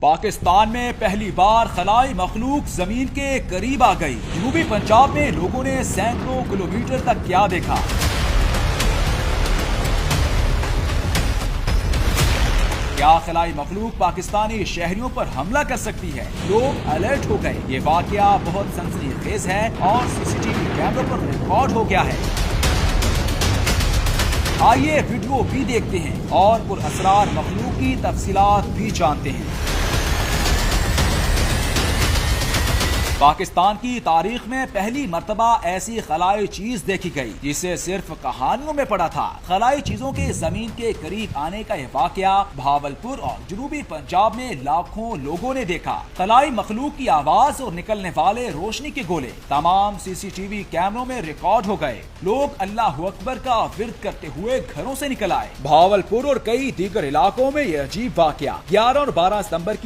पाकिस्तान में पहली बार खलाई मखलूक जमीन के करीब आ गई। जनूबी पंजाब में लोगों ने सैकड़ों किलोमीटर तक क्या देखा? क्या खलाई मखलूक पाकिस्तानी शहरियों पर हमला कर सकती है? लोग अलर्ट हो गए। ये वाकया बहुत सनसनीखेज है और सीसीटीवी कैमरों पर रिकॉर्ड हो गया है। आइए वीडियो भी देखते हैं और पुरअसरार मखलूक की तफसीलात भी जानते हैं। पाकिस्तान की तारीख में पहली मर्तबा ऐसी खलाई चीज देखी गई जिसे सिर्फ कहानियों में पढ़ा था। खलाई चीजों के जमीन के करीब आने का यह वाकया भावलपुर और जनूबी पंजाब में लाखों लोगों ने देखा। खलाई मखलूक की आवाज और निकलने वाले रोशनी के गोले तमाम सीसीटीवी कैमरों में रिकॉर्ड हो गए। लोग अल्लाह अकबर का विर्द करते हुए घरों से निकल आए। भावलपुर और कई दीगर इलाकों में यह अजीब वाकया 11 और 12 सितंबर की